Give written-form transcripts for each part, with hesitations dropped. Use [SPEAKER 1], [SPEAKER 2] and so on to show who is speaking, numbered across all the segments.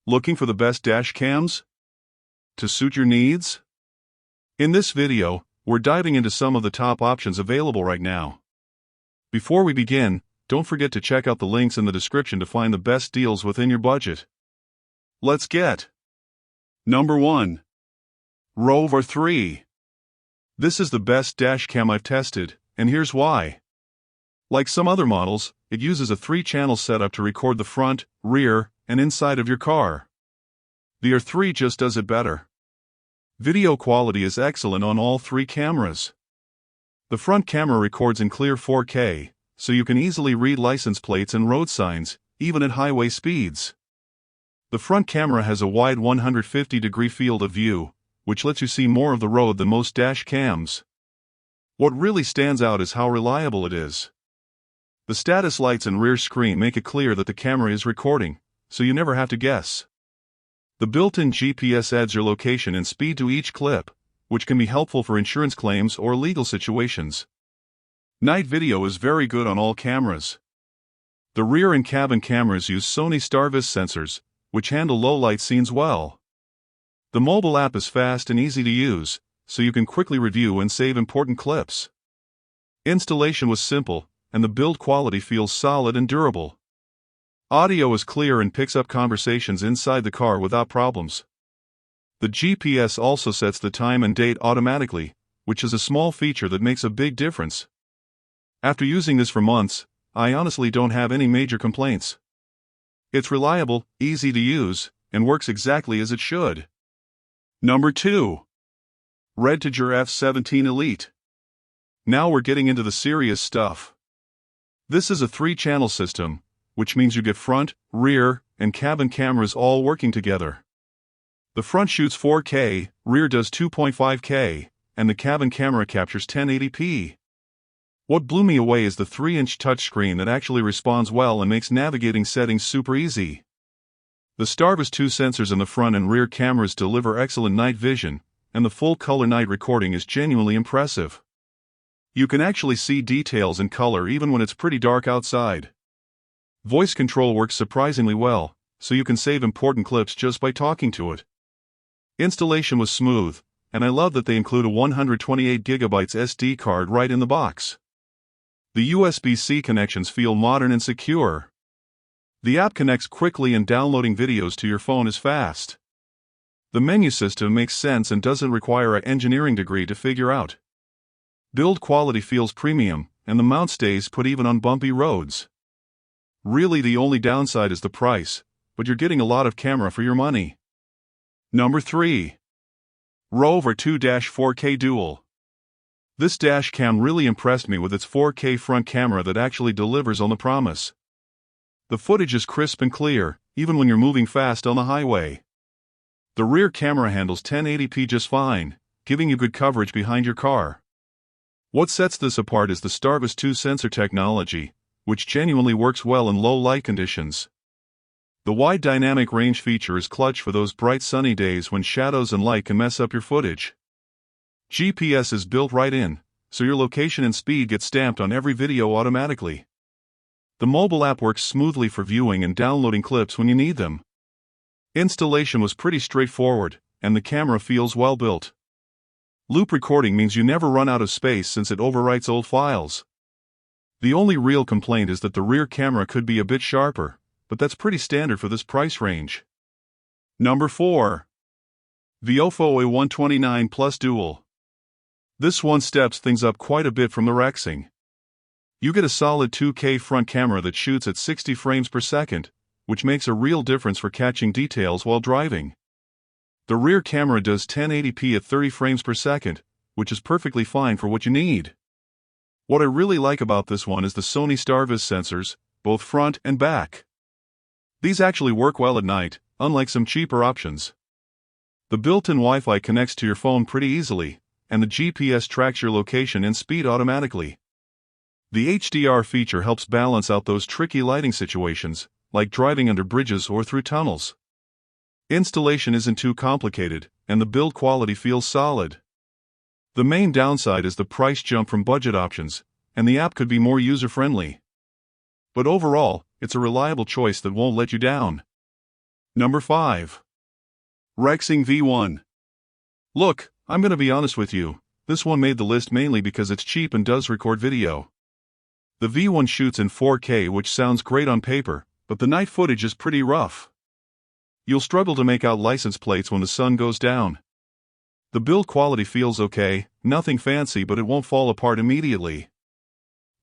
[SPEAKER 1] Looking for the best dash cams to suit your needs? In this video, we're diving into some of the top options available right now. Before we begin, don't forget to check out the links in the description to find the best deals within your budget. Let's get Number 1. Rove R2. This is the best dash cam I've tested, and here's why. Like some other models, it uses a 3-channel setup to record the front, rear, and inside of your car. The R2 just does it better. Video quality is excellent on all 3 cameras. The front camera records in clear 4K, so you can easily read license plates and road signs, even at highway speeds. The front camera has a wide 150-degree field of view, which lets you see more of the road than most dash cams. What really stands out is how reliable it is. The status lights and rear screen make it clear that the camera is recording, so you never have to guess. The built-in GPS adds your location and speed to each clip, which can be helpful for insurance claims or legal situations. Night video is very good on all cameras. The rear and cabin cameras use Sony StarVis sensors, which handle low-light scenes well. The mobile app is fast and easy to use, so you can quickly review and save important clips. Installation was simple, and the build quality feels solid and durable. Audio is clear and picks up conversations inside the car without problems. The GPS also sets the time and date automatically, which is a small feature that makes a big difference. After using this for months, I honestly don't have any major complaints. It's reliable, easy to use, and works exactly as it should. Number 2. REDTIGER F17 Elite. Now we're getting into the serious stuff. This is a 3-channel system, which means you get front, rear, and cabin cameras all working together. The front shoots 4K, rear does 2.5K, and the cabin camera captures 1080p. What blew me away is the 3-inch touchscreen that actually responds well and makes navigating settings super easy. The StarVis 2 sensors in the front and rear cameras deliver excellent night vision, and the full-color night recording is genuinely impressive. You can actually see details in color even when it's pretty dark outside. Voice control works surprisingly well, so you can save important clips just by talking to it. Installation was smooth, and I love that they include a 128GB SD card right in the box. The USB-C connections feel modern and secure. The app connects quickly and downloading videos to your phone is fast. The menu system makes sense and doesn't require an engineering degree to figure out. Build quality feels premium, and the mount stays put even on bumpy roads. Really the only downside is the price, but you're getting a lot of camera for your money. Number 3. Rove R2 4K Dual. This dash cam really impressed me with its 4K front camera that actually delivers on the promise. The footage is crisp and clear, even when you're moving fast on the highway. The rear camera handles 1080p just fine, giving you good coverage behind your car. What sets this apart is the StarVis 2 sensor technology, which genuinely works well in low light conditions. The wide dynamic range feature is clutch for those bright sunny days when shadows and light can mess up your footage. GPS is built right in, so your location and speed get stamped on every video automatically. The mobile app works smoothly for viewing and downloading clips when you need them. Installation was pretty straightforward, and the camera feels well built. Loop recording means you never run out of space since it overwrites old files. The only real complaint is that the rear camera could be a bit sharper, but that's pretty standard for this price range. Number 4. VIOFO A129 Plus Dual. This one steps things up quite a bit from the Rexing. You get a solid 2K front camera that shoots at 60 frames per second, which makes a real difference for catching details while driving. The rear camera does 1080p at 30 frames per second, which is perfectly fine for what you need. What I really like about this one is the Sony StarVis sensors, both front and back. These actually work well at night, unlike some cheaper options. The built-in Wi-Fi connects to your phone pretty easily, and the GPS tracks your location and speed automatically. The HDR feature helps balance out those tricky lighting situations, like driving under bridges or through tunnels. Installation isn't too complicated, and the build quality feels solid. The main downside is the price jump from budget options, and the app could be more user-friendly. But overall, it's a reliable choice that won't let you down. Number 5. Rexing V1. Look, I'm gonna be honest with you, this one made the list mainly because it's cheap and does record video. The V1 shoots in 4K, which sounds great on paper, but the night footage is pretty rough. You'll struggle to make out license plates when the sun goes down. The build quality feels okay, nothing fancy, but it won't fall apart immediately.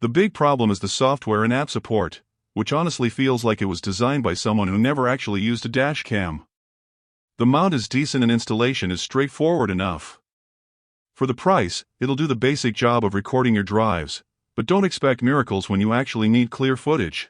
[SPEAKER 1] The big problem is the software and app support, which honestly feels like it was designed by someone who never actually used a dash cam. The mount is decent and installation is straightforward enough. For the price, it'll do the basic job of recording your drives, but don't expect miracles when you actually need clear footage.